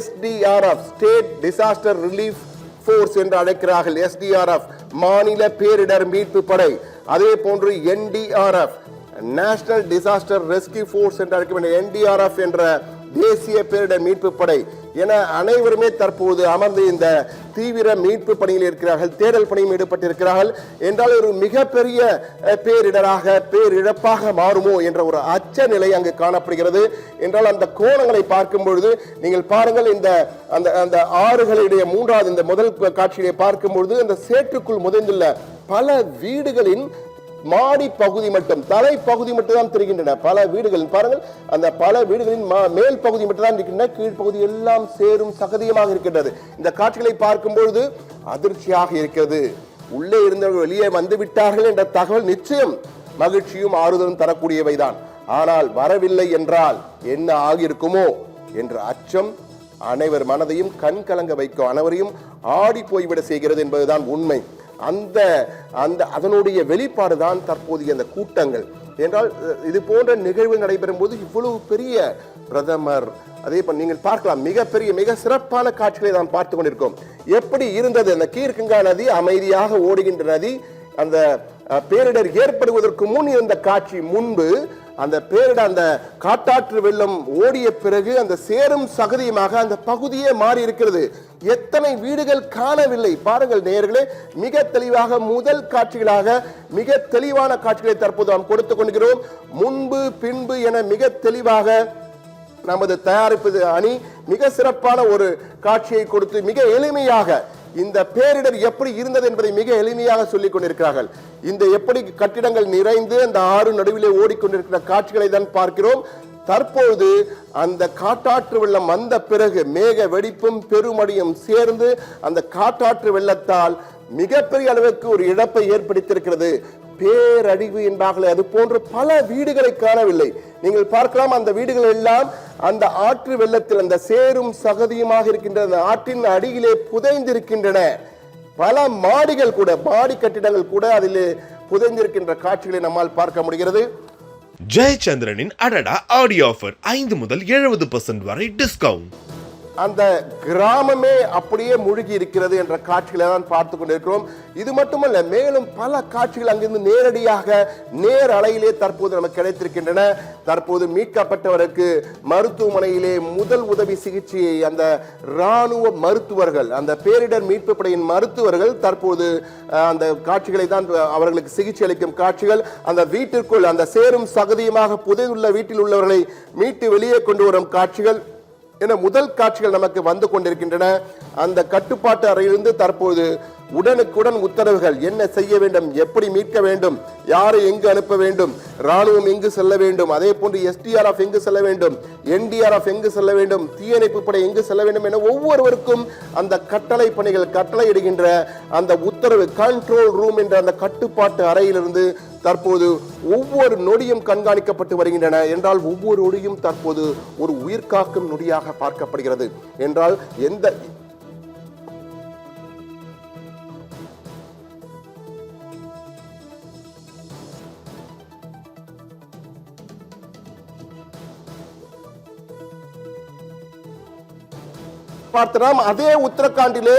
SDRF state disaster relief force என்று அழைக்கிறார்கள். SDRF மாநில பேரிடர் மீட்பு படை, அதே போன்று NDRF national disaster rescue force என்று அழைக்கப்பட்ட NDRF என்ற தேசிய பேரிடர் மீட்பு படை என அனைவருமே தற்போது அமர்ந்து இந்த தீவிர மீட்பு பணியில் இருக்கிறார்கள், தேடல் பணியில் ஈடுபட்டிருக்கிறார்கள். என்றால் ஒரு மிகப்பெரிய பேரிடராக பேரிழப்பாக மாறுமோ என்ற ஒரு அச்ச நிலை அங்கு காணப்படுகிறது. என்றால் அந்த கோணங்களை பார்க்கும் பொழுது நீங்கள் பாருங்கள், இந்த அந்த ஆறுகளுடைய மூன்றாவது இந்த முதல் காட்சியை பார்க்கும் பொழுது அந்த சேற்றுக்குள் முதைந்துள்ள பல வீடுகளின் மாடி பகுதி மட்டும், தலை பகுதி மட்டும் தான் தெரிகின்றன. பல வீடுகளில் பாருங்கள், அந்த பல வீடுகளின் மேல் பகுதி மட்டும் தான் இருக்கின்றன, கீழ்ப்பகுதி எல்லாம் சேரும் சகதியமாக இருக்கின்றது. இந்த காட்சிகளை பார்க்கும் பொழுது அதிர்ச்சியாக இருக்கிறது. உள்ளே இருந்தவர்கள் வெளியே வந்து விட்டார்கள் என்ற தகவல் நிச்சயம் மகிழ்ச்சியும் ஆறுதலும் தரக்கூடியவைதான். ஆனால் வரவில்லை என்றால் என்ன ஆகியிருக்குமோ என்ற அச்சம் அனைவர் மனதையும் கண் கலங்க வைக்கும், அனைவரையும் ஆடி போய்விட செய்கிறது என்பதுதான் உண்மை. அதனுடைய வெளிப்பாடு தான் தற்போதைய அந்த கூட்டங்கள். என்றால் இது போன்ற நிகழ்வு நடைபெறும் போது இவ்வளவு பெரிய பிரதமர், அதே போல் நீங்கள் பார்க்கலாம் மிகப்பெரிய மிக சிறப்பான காட்சிகளை நாம் பார்த்து கொண்டிருக்கோம். எப்படி இருந்தது அந்த கீர்கங்கா நதி, அமைதியாக ஓடுகின்ற நதி. அந்த பேரிடர் ஏற்படுவதற்கு முன் இருந்த காட்சி, முன்பு அந்த பேரிடர் அந்த காட்டாற்று வெள்ளம் ஓடிய பிறகு அந்த சேரும் சகதியுமாக அந்த பகுதியே மாறி இருக்கிறது. எத்தனை வீடுகள் காணவில்லை பாருங்கள் நேயர்களே. மிக தெளிவாக முதல் காட்சிகளாக மிக தெளிவான காட்சிகளை தற்போது நாம் கொடுத்துக் கொண்டிருக்கிறோம். முன்பு பின்பு என மிக தெளிவாக நமது தயாரிப்பு அணி மிக சிறப்பான ஒரு காட்சியை கொடுத்து மிக எளிமையாக இந்த பேரிடர் எப்படி இருந்தது என்பதை மிக எளிமையாக சொல்லிக் கொண்டிருக்கிறார்கள். இந்த எப்படி கட்டிடங்கள் நிறைந்து அந்த ஆறு நடுவிலே ஓடிக்கொண்டிருக்கிற காட்சிகளை தான் பார்க்கிறோம். தற்போது அந்த காட்டாற்று வெள்ளம் வந்த பிறகு மேக வெடிப்பும் பெருமடியும் சேர்ந்து அந்த காட்டாற்று வெள்ளத்தால் மிகப்பெரிய அளவுக்கு ஒரு இழப்பை ஏற்படுத்தியிருக்கிறது. பேரழிவு என்பார்களே, அது போன்று பல வீடுகளை காணவில்லை. நீங்கள் பார்க்கலாம், அந்த வீடுகள் எல்லாம் அந்த ஆற்று வெள்ளத்தில் அந்த சேரும் சகதியுமாக இருக்கின்ற அந்த ஆற்றின் அடியிலே புதைந்திருக்கின்றன. பல மாடிகள் கூட, மாடி கட்டிடங்கள் கூட அதிலே புதைந்திருக்கின்ற காட்சிகளை நம்மால் பார்க்க முடிகிறது. ஜெயச்சந்திரனின் அடடா ஆடியோ ஆஃபர் 5 முதல் 70% வரை டிஸ்கவுண்ட். அந்த கிராமமே அப்படியே மூழ்கி இருக்கிறது என்ற காட்சிகளை தான் பார்த்து கொண்டிருக்கிறோம். இது மட்டுமல்ல, மேலும் பல காட்சிகள் அங்கிருந்து நேரடியாக நேர் அலையிலே தற்போது நமக்கு கிடைத்திருக்கின்றன. தற்போது மீட்கப்பட்டவருக்கு மருத்துவமனையிலே முதல் உதவி சிகிச்சையை அந்த இராணுவ மருத்துவர்கள், அந்த பேரிடர் மீட்பு படையின் மருத்துவர்கள் தற்போது அந்த காட்சிகளை தான் அவர்களுக்கு சிகிச்சை அளிக்கும் காட்சிகள். அந்த வீட்டிற்குள் அந்த சேரும் சகதியுமாக புதைந்துள்ள வீட்டில் உள்ளவர்களை மீட்டு வெளியே கொண்டு வரும் காட்சிகள் என முதல் காட்சிகள் நமக்கு வந்து கொண்டிருக்கின்றன. அந்த கட்டுப்பாட்டு அறையிலிருந்து தற்போது உடனுக்குடன் உத்தரவுகள், என்ன செய்ய வேண்டும், எப்படி மீட்க வேண்டும், யாரை எங்கு அனுப்ப வேண்டும், ராணுவம் எங்கு செல்ல வேண்டும், அதே போன்று SDRF எங்கு செல்ல வேண்டும், NDRF எங்கு செல்ல வேண்டும், தீயணைப்பு படை எங்கு செல்ல வேண்டும் என ஒவ்வொருவருக்கும் அந்த கட்டளை பணிகள், கட்டளை இடுகின்ற அந்த உத்தரவு, கண்ட்ரோல் ரூம் என்ற அந்த கட்டுப்பாட்டு அறையிலிருந்து தற்போது ஒவ்வொரு நொடியும் கண்காணிக்கப்பட்டு வருகின்றன. என்றால் ஒவ்வொரு நொடியும் தற்போது ஒரு உயிர்காக்கும் நொடியாக பார்க்கப்படுகிறது. என்றால் எந்த பார்த்தோம், அதே உத்தரகாண்டிலே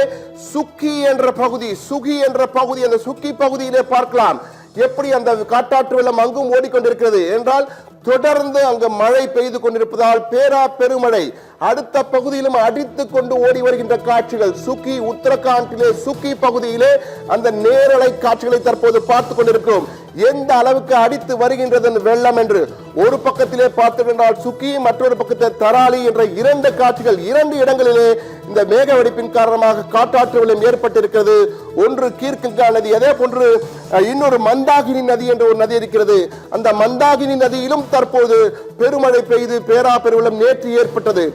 சுக்கி என்ற பகுதி, சுகி என்ற பகுதி, அந்த சுக்கி பகுதியிலே பார்க்கலாம் எப்படி அந்த காட்டாற்று வெள்ளம் அங்கும் ஓடிக்கொண்டிருக்கிறது. என்றால் தொடர்ந்து அங்கு மழை பெய்து கொண்டிருப்பதால் பேரா பெருமழை அடுத்த பகுதியிலும் அடித்து கொண்டு ஓடி வருகின்ற காட்சிகள். சுக்கி, உத்தரகாண்டிலே சுக்கி பகுதியிலே அந்த நேரலை காட்சிகளை தற்போது பார்த்து கொண்டிருக்கிறோம். எந்த அளவுக்கு அடித்து வருகின்றது வெள்ளம் என்று ஒரு பக்கத்திலே பார்த்துக்கொண்டால் சுக்கி, மற்றொரு பக்கத்தில் தராலி என்ற இரண்டு காட்சிகள். இரண்டு இடங்களிலே இந்த மேக வெடிப்பின் காரணமாக காட்டாற்று வெள்ளம் ஏற்பட்டிருக்கிறது. ஒன்று கீர்கங்கா நதி, அதே போன்று இன்னொரு மந்தாகினி நதி என்ற ஒரு நதி இருக்கிறது. அந்த மந்தாகினி நதியிலும் தற்போது பெருமழை பெய்து பேரா பெருவெள்ளம் நேற்று ஏற்பட்டது.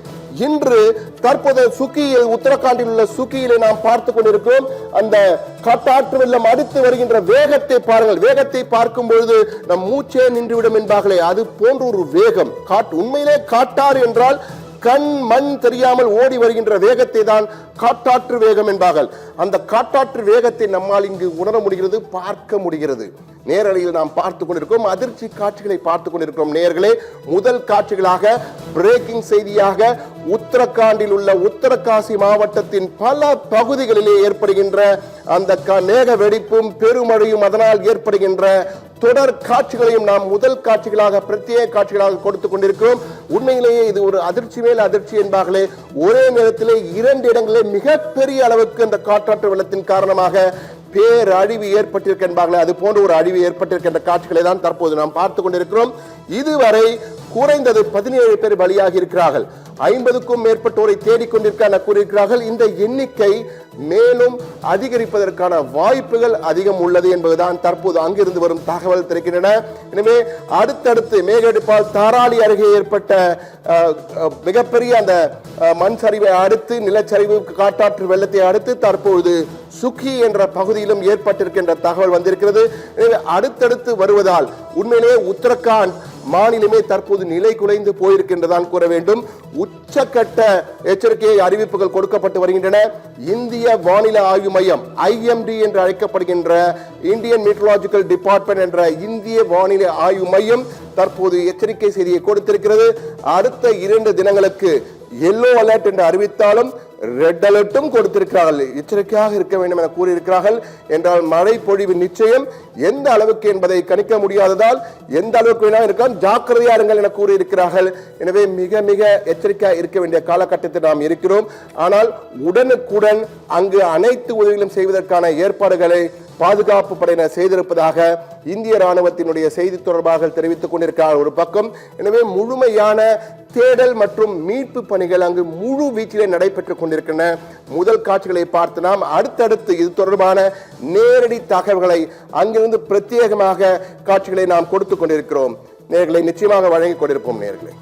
இன்று தற்போது சுக்கியில், உத்தரகாண்டில் உள்ள சுக்கியிலே நாம் பார்த்து கொண்டிருக்கிறோம். அந்த காட்டாற்று வெள்ளம் அடித்து வருகின்ற வேகத்தை பாருங்கள். வேகத்தை பார்க்கும் பொழுது நம் மூச்சே நின்றுவிடும் என்பார்களே, அது போன்ற ஒரு வேகம். உண்மையிலே காட்டாறு என்றால் கண் மண் தெரியாமல் ஓடி வருகின்ற வேகத்தை தான் காட்டாற்று வேகம் என்பார்கள். அந்த காட்டாற்று வேகத்தை நம்மால் இங்கு உணர முடிகிறது, பார்க்க முடிகிறது. நேரலையில் நாம் பார்த்துக் கொண்டிருக்கிறோம், அதிர்ச்சி காட்சிகளை பார்த்துக் கொண்டிருக்கிறோம். நேயர்களே, முதல் காட்சிகளாக பிரேக்கிங் செய்தியாக உத்தரகாண்டில் உள்ள உத்தரகாசி மாவட்டத்தின் பல பகுதிகளிலே ஏற்படுகின்ற அந்த மேக வெடிப்பும் பெருமழையும் அதனால் ஏற்படுகின்ற தொடர் காட்சிகளையும் நாம் முதல் காட்சிகளாக பிரத்யேக காட்சிகளாக கொடுத்துக் கொண்டிருக்கிறோம். உண்மையிலேயே இது ஒரு அதிர்ச்சி மேல் அதிர்ச்சி என்பார்களே, ஒரே நேரத்திலே 2 இடங்களிலே மிகப்பெரிய அளவுக்கு அந்த காற்றாற்று வெள்ளத்தின் காரணமாக பேரழிவு ஏற்பட்டிருக்க என்பார்களே, அது போன்ற ஒரு அழிவு ஏற்பட்டிருக்கின்ற காட்சிகளை தான் தற்போது நாம் பார்த்துக் கொண்டிருக்கிறோம். இதுவரை குறைந்தது 17 பேர் பலியாகி இருக்கிறார்கள். 50க்கும் மேற்பட்டோரை தேடிக்கொண்டிருக்க கூறியிருக்கிறார்கள். இந்த எண்ணிக்கை மேலும் அதிகரிப்பதற்கான வாய்ப்புகள் அதிகம் உள்ளது என்பதுதான் தற்போது அங்கிருந்து வரும் தகவல் தெரிவிக்கின்றன. எனவே அடுத்தடுத்து மேகடிப்பால் தாராளி அருகே ஏற்பட்ட மிகப்பெரிய அந்த மண் சரிவை அடுத்து, நிலச்சரிவு காட்டாற்று வெள்ளத்தை அடுத்து தற்பொழுது சுக்கி என்ற பகுதியிலும் ஏற்பட்டிருக்கின்ற தகவல் வந்திருக்கிறது. அடுத்தடுத்து வருவதால் உண்மையிலேயே உத்தரகாண்ட் மாநிலமே தற்போது நிலை குலைந்து போயிருக்கின்றதான் கூற வேண்டும். உச்சக்கட்ட எச்சரிக்கை அறிவிப்புகள் கொடுக்கப்பட்டு வருகின்றன. இந்திய வானிலை ஆய்வு மையம் IMD என்று அழைக்கப்படுகின்ற இந்தியன் மீட்டரலாஜிக்கல் டிபார்ட்மெண்ட் என்ற இந்திய வானிலை ஆய்வு மையம் தற்போது எச்சரிக்கை செய்தியை கொடுத்திருக்கிறது. அடுத்த 2 தினங்களுக்கு எல்லோ அலர்ட் என்று அறிவித்தாலும் ரெட் அலர்ட்டும் கொடுத்திருக்கிறார்கள். எச்சரிக்கையாக இருக்க வேண்டும் என கூறியிருக்கிறார்கள். என்றால் மழை பொழிவு நிச்சயம் எந்த அளவுக்கு என்பதை கணிக்க முடியாததால் எந்த அளவுக்கு வேணாலும் இருக்கலாம், ஜாக்கிரதையா இருங்கள் என கூறியிருக்கிறார்கள். எனவே மிக மிக எச்சரிக்கையாக இருக்க வேண்டிய காலகட்டத்தில் நாம் இருக்கிறோம். ஆனால் உடனுக்குடன் அங்கு அனைத்து உதவிகளும் செய்வதற்கான ஏற்பாடுகளை பாதுகாப்பு படையினர் செய்திருப்பதாக இந்திய ராணுவத்தினுடைய செய்தி தொடர்பாக தெரிவித்துக் கொண்டிருக்கிறார் ஒரு பக்கம். எனவே முழுமையான தேடல் மற்றும் மீட்பு பணிகள் அங்கு முழு வீச்சிலே நடைபெற்றுக் கொண்டிருக்கின்றன. முதல் காட்சிகளை பார்த்து நாம் அடுத்தடுத்து இது தொடர்பான நேரடி தகவல்களை அங்கிருந்து பிரத்யேகமாக காட்சிகளை நாம் கொடுத்துக் கொண்டிருக்கிறோம். நேர்களை நிச்சயமாக வழங்கிக் கொண்டிருப்போம். நேர்களை